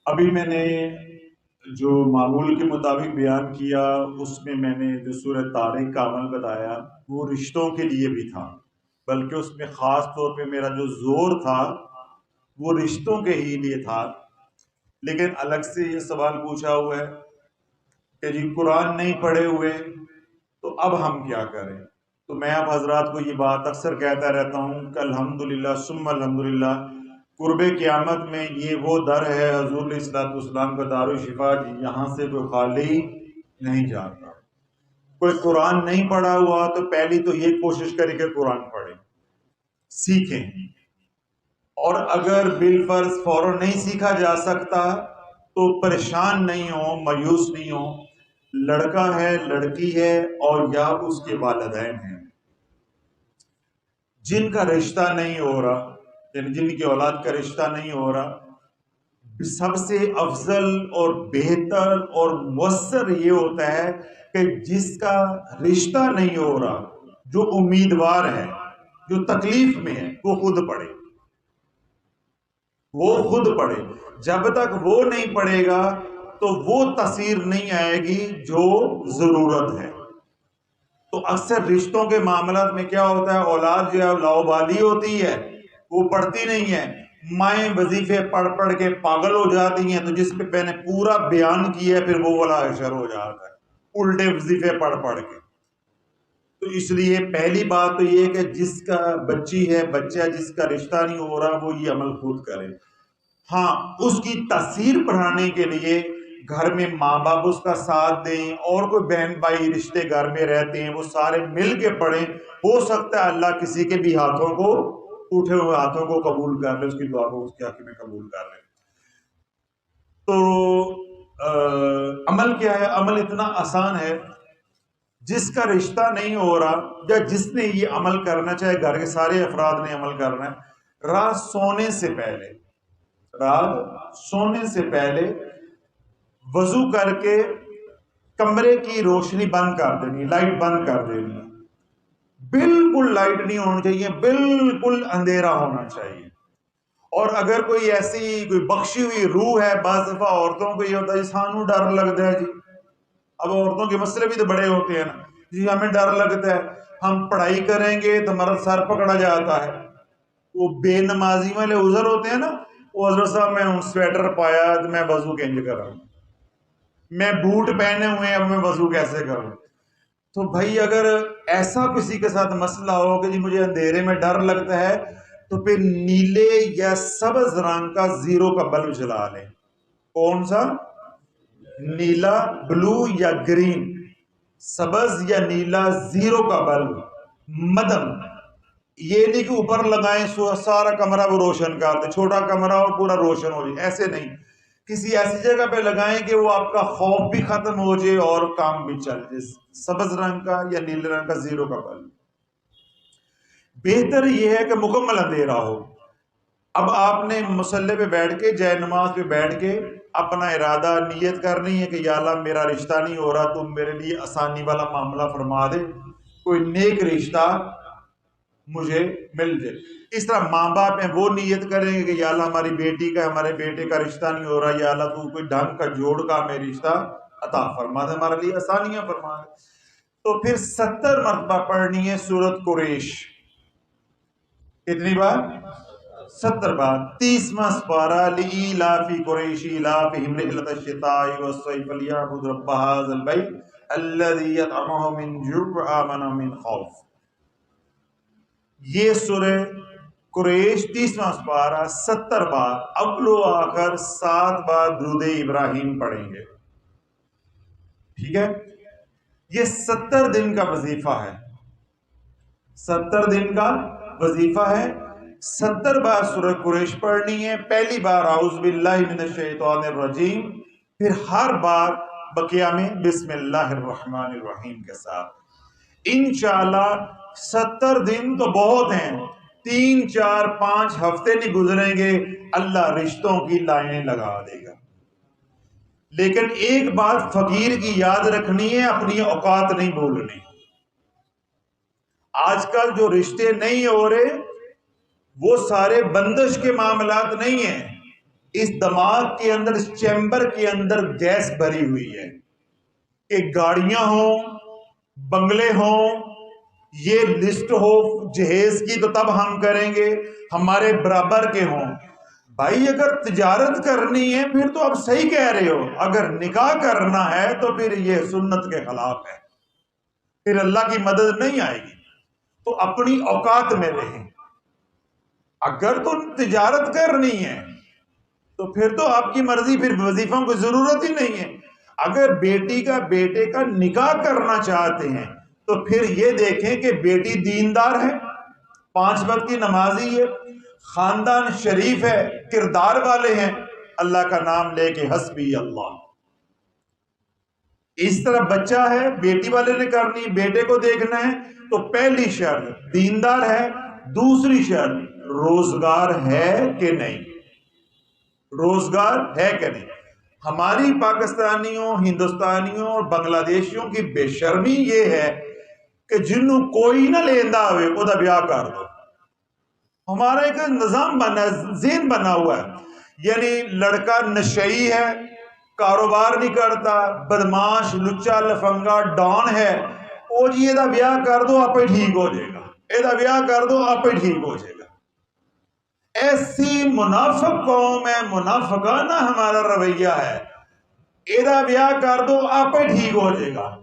ابھی میں نے جو معمول کے مطابق بیان کیا اس میں نے جو سورہ طارق کا عمل بتایا وہ رشتوں کے لیے بھی تھا، بلکہ اس میں خاص طور پہ میرا جو زور تھا وہ رشتوں کے ہی لیے تھا۔ لیکن الگ سے یہ سوال پوچھا ہوا ہے کہ جی قرآن نہیں پڑھے ہوئے تو اب ہم کیا کریں؟ تو میں اب حضرات کو یہ بات اکثر کہتا رہتا ہوں کہ الحمدللہ ثم الحمدللہ، قرب قیامت میں یہ وہ در ہے حضور علیہ الصلوۃ والسلام کا دار الشفا، یہاں سے کوئی خالی نہیں جاتا۔ کوئی قرآن نہیں پڑھا ہوا تو پہلی تو یہ کوشش کرے کہ قرآن پڑھے، سیکھیں، اور اگر بالفرض فوراً نہیں سیکھا جا سکتا تو پریشان نہیں ہو، مایوس نہیں ہو۔ لڑکا ہے، لڑکی ہے، اور یا اس کے والدین ہیں جن کا رشتہ نہیں ہو رہا، یعنی جن کی اولاد کا رشتہ نہیں ہو رہا، سب سے افضل اور بہتر اور مؤثر یہ ہوتا ہے کہ جس کا رشتہ نہیں ہو رہا، جو امیدوار ہے، جو تکلیف میں ہے، وہ خود پڑھے، وہ خود پڑھے۔ جب تک وہ نہیں پڑھے گا تو وہ تاثیر نہیں آئے گی جو ضرورت ہے۔ تو اکثر رشتوں کے معاملات میں کیا ہوتا ہے، اولاد جو ہے لاؤبالی ہوتی ہے، وہ پڑھتی نہیں ہے، مائیں وظیفے پڑھ پڑھ کے پاگل ہو جاتی ہیں، تو جس پہ میں نے پورا بیان کیا ہے پھر وہ والا اشر ہو جاتا ہے الٹے وظیفے پڑھ پڑھ کے۔ تو اس لیے پہلی بات تو یہ کہ جس کا بچی ہے، بچہ جس کا رشتہ نہیں ہو رہا، وہ یہ عمل خود کرے۔ ہاں، اس کی تاثیر بڑھانے کے لیے گھر میں ماں باپ اس کا ساتھ دیں، اور کوئی بہن بھائی رشتے گھر میں رہتے ہیں وہ سارے مل کے پڑھیں۔ ہو سکتا ہے اللہ کسی کے بھی ہاتھوں کو، اٹھے ہوئے ہاتھوں کو قبول کر لے، اس کی دعا کو اس کے حق میں قبول کر لے۔ تو عمل کیا ہے؟ عمل اتنا آسان ہے، جس کا رشتہ نہیں ہو رہا یا جس نے یہ عمل کرنا چاہے، گھر کے سارے افراد نے عمل کرنا ہے، رات سونے سے پہلے وضو کر کے کمرے کی روشنی بند کر دینی، لائٹ بند کر دینی، بالکل لائٹ نہیں ہونی چاہیے، بالکل اندھیرا ہونا چاہیے۔ اور اگر کوئی ایسی کوئی بخشی ہوئی روح ہے، بعض دفعہ عورتوں کو یہ ہوتا ہے سانو ڈر لگتا ہے جی، اب عورتوں کے مسئلے بھی تو بڑے ہوتے ہیں نا جی، ہمیں ڈر لگتا ہے، ہم پڑھائی کریں گے تو ہمارا سر پکڑا جاتا ہے۔ وہ بے نمازی والے عذر ہوتے ہیں نا، وہ حضرت صاحب میں سویٹر پایا تو میں وضو کینج کر رہا ہوں، میں بوٹ پہنے ہوئے اب میں وضو کیسے کروں؟ تو بھائی اگر ایسا کسی کے ساتھ مسئلہ ہو کہ جی مجھے اندھیرے میں ڈر لگتا ہے، تو پھر نیلے یا سبز رنگ کا زیرو کا بلب جلا لیں۔ کون سا؟ نیلا، بلو یا گرین، سبز یا نیلا زیرو کا بلب، مدم۔ یہ نہیں کہ اوپر لگائیں سارا کمرہ وہ روشن کر دے، چھوٹا کمرہ ہو پورا روشن ہو جائے، ایسے نہیں، کسی ایسی جگہ پہ لگائیں کہ وہ آپ کا خوف بھی ختم ہو جائے اور کام بھی چل جائے۔ سبز رنگ کا یا نیلے رنگ کا زیرو کا بلب۔ بہتر یہ ہے کہ مکمل اندھیرا ہو۔ اب آپ نے مصلی پہ بیٹھ کے، جائے نماز پہ بیٹھ کے اپنا ارادہ نیت کرنی ہے کہ یا اللہ میرا رشتہ نہیں ہو رہا، تم میرے لیے آسانی والا معاملہ فرما دے، کوئی نیک رشتہ مجھے مل جائے۔ اس طرح ماں باپ ہیں، وہ نیت کریں گے کہ یا اللہ ہماری بیٹی کا، ہمارے بیٹے کا رشتہ نہیں ہو رہا، یا اللہ تو کوئی ڈھنگ کا جوڑ کا ہمیں رشتہ عطا فرما دے، ہمارے لیے آسانیاں فرما دے۔ تو پھر 70 مرتبہ پڑھنی ہے سورۃ قریش۔ کتنی بار؟ 70 بار۔ 30واں سپارہ لإیلاف قریش ایلافہم رحلۃ الشتاء والصیف فلیعبدوا رب ھذا البیت الذی اطعمهم من جوع وآمنهم من خوف۔ یہ سورہ قریش 30واں سپارہ 70 بار، اول و آخر 7 بار درود ابراہیم پڑھیں گے، ٹھیک ہے؟ یہ 70 دن کا وظیفہ ہے، 70 دن کا وظیفہ ہے۔ 70 بار سورہ قریش پڑھنی ہے، پہلی بار اعوذ باللہ من الشیطان الرجیم، پھر ہر بار بقیہ میں بسم اللہ الرحمن الرحیم کے ساتھ۔ انشاءاللہ 70 دن تو بہت ہیں، 3 4 5 ہفتے نہیں گزریں گے، اللہ رشتوں کی لائنیں لگا دے گا۔ لیکن ایک بات فقیر کی یاد رکھنی ہے، اپنی اوقات نہیں بھولنی۔ آج کل جو رشتے نہیں ہو رہے وہ سارے بندش کے معاملات نہیں ہیں، اس دماغ کے اندر، اس چیمبر کے اندر گیس بھری ہوئی ہے کہ گاڑیاں ہوں، بنگلے ہوں، یہ لسٹ ہو جہیز کی تو تب ہم کریں گے، ہمارے برابر کے ہوں۔ بھائی اگر تجارت کرنی ہے پھر تو آپ صحیح کہہ رہے ہو، اگر نکاح کرنا ہے تو پھر یہ سنت کے خلاف ہے، پھر اللہ کی مدد نہیں آئے گی۔ تو اپنی اوقات میں رہیں۔ اگر تو تجارت کرنی ہے تو پھر تو آپ کی مرضی، پھر وظیفوں کی ضرورت ہی نہیں ہے۔ اگر بیٹی کا بیٹے کا نکاح کرنا چاہتے ہیں تو پھر یہ دیکھیں کہ بیٹی دیندار ہے، 5 وقت کی نمازی ہے، خاندان شریف ہے، کردار والے ہیں، اللہ کا نام لے کے حسبی اللہ۔ اس طرح بچہ ہے، بیٹی والے نے کرنی، بیٹے کو دیکھنا ہے، تو پہلی شرط دیندار ہے، دوسری شرط روزگار ہے کہ نہیں، روزگار ہے کہ نہیں۔ ہماری پاکستانیوں، ہندوستانیوں اور بنگلہ دیشیوں کی بے شرمی یہ ہے کہ جنوں کوئی نہ لیندا ہوئے وہ دا بیاہ کر دو۔ ہمارا ایک نظام بنا ہے، ذہن بنا ہوا ہے، یعنی لڑکا نشئی ہے، کاروبار نہیں کرتا، بدماش، لچا، لفنگا، ڈان ہے، او جی یہ دا بیاہ کر دو آپ ہی ٹھیک ہو جائے گا، یہ دا بیاہ کر دو آپ ہی ٹھیک ہو جائے گا۔ ایسی منافق قوم ہے، منافقانہ ہمارا رویہ ہے، یہ دا بیاہ کر دو آپ ہی ٹھیک ہو جائے گا۔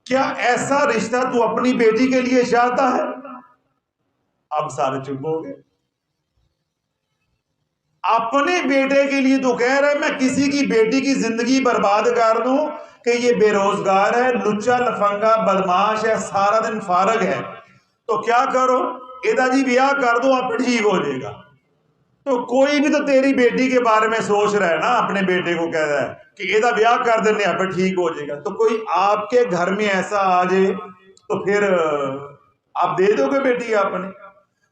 کیا ایسا رشتہ تو اپنی بیٹی کے لیے چاہتا ہے؟ اب سارے چپ ہو گئے۔ اپنے بیٹے کے لیے تو کہہ رہے میں کسی کی بیٹی کی زندگی برباد کر دوں کہ یہ بے روزگار ہے، لچا لفنگا بدماش ہے، سارا دن فارغ ہے، تو کیا کرو، ادا جی بیاہ کر دو آپ ٹھیک ہو جائے گا۔ تو کوئی بھی تو تیری بیٹی کے بارے میں سوچ رہا ہے نا، اپنے بیٹے کو کہہ رہا ہے کہ ادا بیاہ کر دینے آپ ٹھیک ہو جائے گا۔ تو کوئی آپ کے گھر میں ایسا آ جائے تو پھر آپ دے دو گے بیٹی آپ نے؟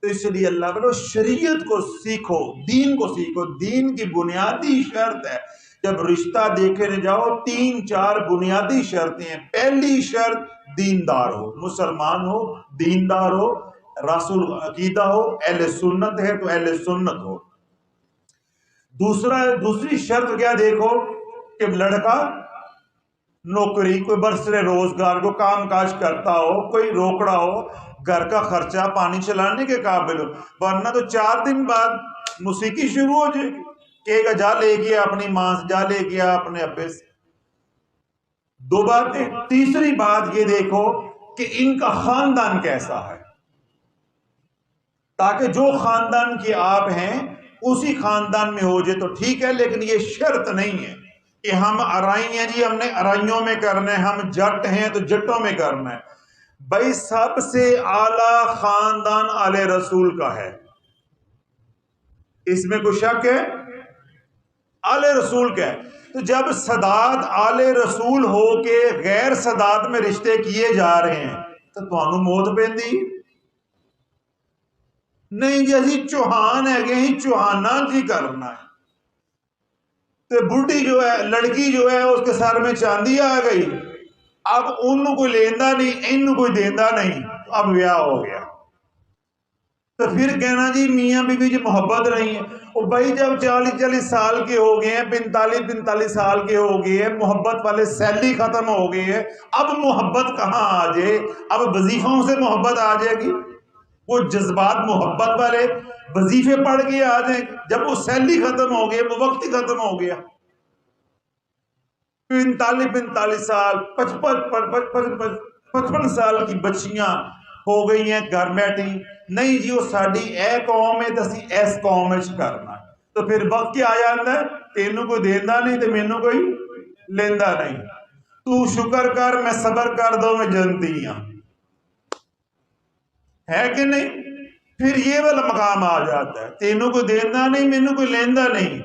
تو اس لیے اللہ بولو شریعت کو سیکھو، دین کو سیکھو۔ دین کی بنیادی شرط ہے، جب رشتہ دیکھنے جاؤ 3-4 بنیادی شرطیں ہیں۔ پہلی شرط دیندار ہو، مسلمان ہو، دیندار ہو، رسول عقیدہ ہو، اہل سنت ہے تو اہل سنت ہو۔ دوسری شرط کیا دیکھو کہ لڑکا نوکری، کوئی برسر روزگار کو کام کاج کرتا ہو، کوئی روکڑا ہو، گھر کا خرچہ پانی چلانے کے قابل ہو، ورنہ تو 4 دن بعد موسیقی شروع ہو جائے گی، کہے گا جا لے گیا اپنی ماں سے، جا لے گیا اپنے ابے سے۔ 2 باتیں۔ تیسری بات یہ دیکھو کہ ان کا خاندان کیسا ہے، تاکہ جو خاندان کی آپ ہیں اسی خاندان میں ہو جائے تو ٹھیک ہے، لیکن یہ شرط نہیں ہے کہ ہم ارائی ہیں جی ہم نے ارائیوں میں کرنا ہے، ہم جٹ ہیں تو جٹوں میں کرنا ہے۔ بھائی سب سے اعلیٰ خاندان آل رسول کا ہے، اس میں کوئی شک ہے؟ آل رسول کا ہے۔ تو جب سادات آل رسول ہو کے غیر سادات میں رشتے کیے جا رہے ہیں تو تمہیں موت پیندی نہیں جی، اسی چوہان ہے کہ ہی چوہانا جی کرنا ہے۔ تو بڑھی جو ہے، لڑکی جو ہے، اس کے سر میں چاندی آ گئی، اب انہوں کوئی لیندا نہیں، انہوں کوئی دیندا نہیں، اب بیاہ ہو گیا۔ تو پھر کہنا جی میاں بی بی جی محبت نہیں ہے۔ اور بھائی جب 40 سال کے ہو گئے ہیں، 45 سال کے ہو گئے ہیں، محبت والے سیلی ختم ہو گئے ہیں، اب محبت کہاں آ جائے؟ اب وظیفوں سے محبت آ جائے گی؟ وہ جذبات محبت والے وظیفے پڑھ کے آ جائیں گے؟ جب وہ سیلی ختم ہو گئے، وہ وقت ہی ختم ہو گیا۔ 45 سال، 55 سال کی بچیاں ہو گئی ہیں گھر بیٹھی، نہیں جی وہ ساڈی اے قوم ہے تو اسی ایس قوم میں کرنا۔ تو پھر وقت کیا آ جاتا ہے، تینوں کوئی دیندا نہیں تو مینوں کوئی لیندا نہیں، تو شکر کر میں صبر کر دو میں جنتی ہوں، ہے کہ نہیں؟ پھر یہ والا مقام آ جاتا ہے، تینوں کو دینا نہیں، مینوں کوئی لیندا نہیں،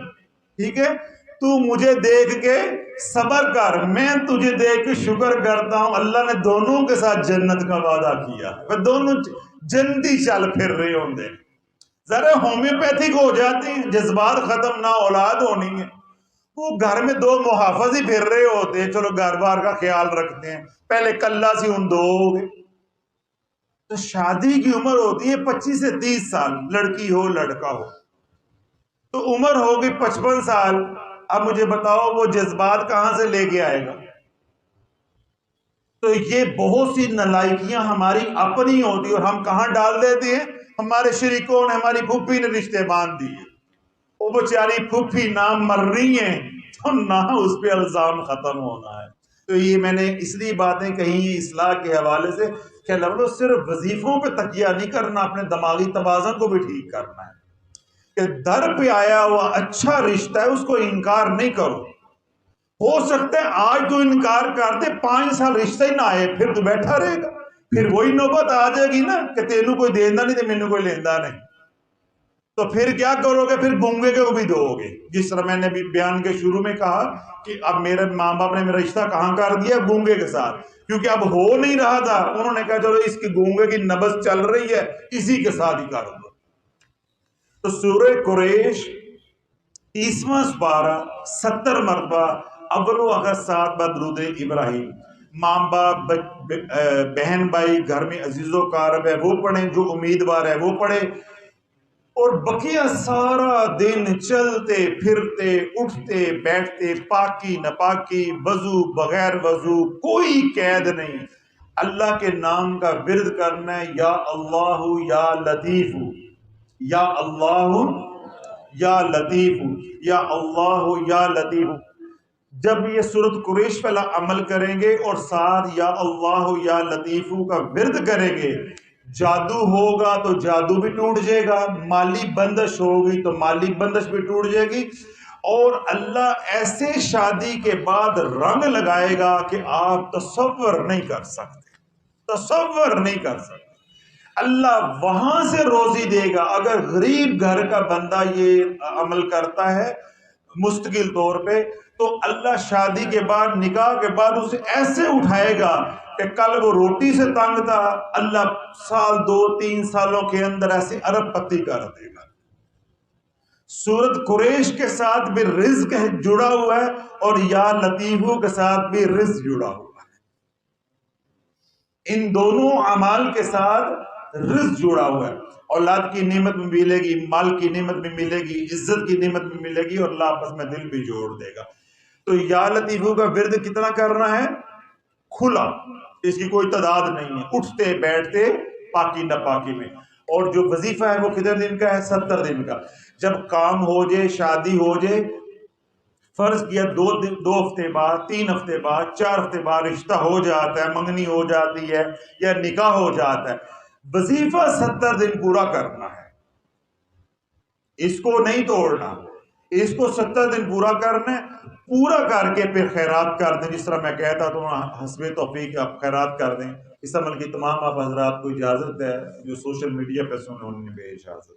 ٹھیک ہے؟ تو مجھے دیکھ کے صبر کر، میں تجھے دیکھ کے شکر کرتا ہوں۔ اللہ نے دونوں کے ساتھ جنت کا وعدہ کیا، وہ دونوں جنتی چل پھر رہے ہوں گے۔ ذرا ہومیوپیتھک ہو جاتے ہیں، جذبات ختم، نہ اولاد ہونی ہے، وہ گھر میں 2 محافظ ہی پھر رہے ہوتے ہیں، چلو گھر بار کا خیال رکھتے ہیں، پہلے کلہ سی ان 2 ہو گئے۔ تو شادی کی عمر ہوتی ہے 25 سے 30 سال، لڑکی ہو لڑکا ہو۔ تو عمر ہوگی 55 سال، اب مجھے بتاؤ وہ جذبات کہاں سے لے کے آئے گا؟ تو یہ بہت سی نالائکیاں ہماری اپنی ہوتی اور ہم کہاں ڈال دیتے ہیں؟ ہمارے شریکوں نے، ہماری پھوپھی نے رشتے باندھ دیے، وہ بیچاری پھوپھی نہ مر رہی ہیں تو نہ اس پہ الزام ختم ہونا ہے۔ تو یہ میں نے اس لیے باتیں کہی اصلاح کے حوالے سے کہ لفظ صرف وظیفوں پہ تکیہ نہیں کرنا، اپنے دماغی توازن کو بھی ٹھیک کرنا ہے کہ در پہ آیا ہوا اچھا رشتہ ہے، اس کو انکار نہیں کرو۔ ہو سکتا ہے آج تو انکار کرتے 5 سال رشتہ ہی نہ آئے، پھر تو بیٹھا رہے گا، پھر وہی نوبت آ جائے گی نا کہ تینوں کوئی دیندہ نہیں تو مینوں کوئی لیندہ نہیں، تو پھر کیا کرو گے؟ پھر گونگے کو بھی دو گے، جس طرح میں نے بھی بیان کے شروع میں کہا کہ اب میرے ماں باپ نے میرا رشتہ کہاں کر دیا؟ گونگے کے ساتھ، کیونکہ اب ہو نہیں رہا تھا، انہوں نے کہا چلو اس کی گونگے کی نبض چل رہی ہے، اسی کے ساتھ ہی کر دو۔ تو سورہ قریش 30واں سپارہ 70 مرتبہ اول و آخر 7 بار درود ابراہیم، ماں باپ بہن بھائی گھر میں عزیز و اقارب ہے وہ پڑھیں، جو امیدوار ہے وہ پڑھے، اور بقیہ سارا دن چلتے پھرتے اٹھتے بیٹھتے پاکی نپاکی وضو بغیر وضو کوئی قید نہیں، اللہ کے نام کا ورد کرنا ہے، یا اللہ یا لطیف، یا اللہ یا لطیف، یا اللہ یا لطیف۔ جب یہ سورۃ قریش پہلا عمل کریں گے اور ساتھ یا اللہ یا لطیف کا ورد کریں گے، جادو ہوگا تو جادو بھی ٹوٹ جائے گا، مالی بندش ہوگی تو مالی بندش بھی ٹوٹ جائے گی، اور اللہ ایسے شادی کے بعد رنگ لگائے گا کہ آپ تصور نہیں کر سکتے، تصور نہیں کر سکتے۔ اللہ وہاں سے روزی دے گا۔ اگر غریب گھر کا بندہ یہ عمل کرتا ہے مستقل طور پہ، تو اللہ شادی کے بعد نکاح کے بعد اسے ایسے اٹھائے گا کہ کل وہ روٹی سے تنگ تھا، اللہ سال 2-3 سالوں کے اندر ایسے ارب پتی کر دے گا۔ سورۃ قریش کے ساتھ بھی رزق جڑا ہوا ہے اور یا لطیفو کے ساتھ بھی رزق جڑا ہوا ہے، ان دونوں اعمال کے ساتھ رزق جڑا ہوا ہے۔ اولاد کی نعمت بھی ملے گی، مال کی نعمت بھی ملے گی، عزت کی نعمت بھی ملے گی، اور اللہ آپس میں دل بھی جوڑ دے گا۔ تو یا لطیفو کا ورد کتنا کرنا ہے؟ کھلا، اس کی کوئی تعداد نہیں ہے، اٹھتے بیٹھتے پاکی ناپاکی میں۔ اور جو وظیفہ ہے وہ کتنے دن کا ہے؟ 70 دن کا۔ جب کام ہو جائے، شادی ہو جائے، فرض کیا 2 ہفتے بعد، 3 ہفتے بعد، 4 ہفتے بعد رشتہ ہو جاتا ہے، منگنی ہو جاتی ہے یا نکاح ہو جاتا ہے، وظیفہ 70 دن پورا کرنا ہے، اس کو نہیں توڑنا، اس کو 70 دن پورا کرنا ہے۔ پورا کر کے پھر خیرات کر دیں، جس طرح میں کہتا تو حسب توفیق آپ خیرات کر دیں۔ اس عمل کی تمام آپ حضرات کو اجازت ہے، جو سوشل میڈیا پہ سنیں انہیں بھی اجازت۔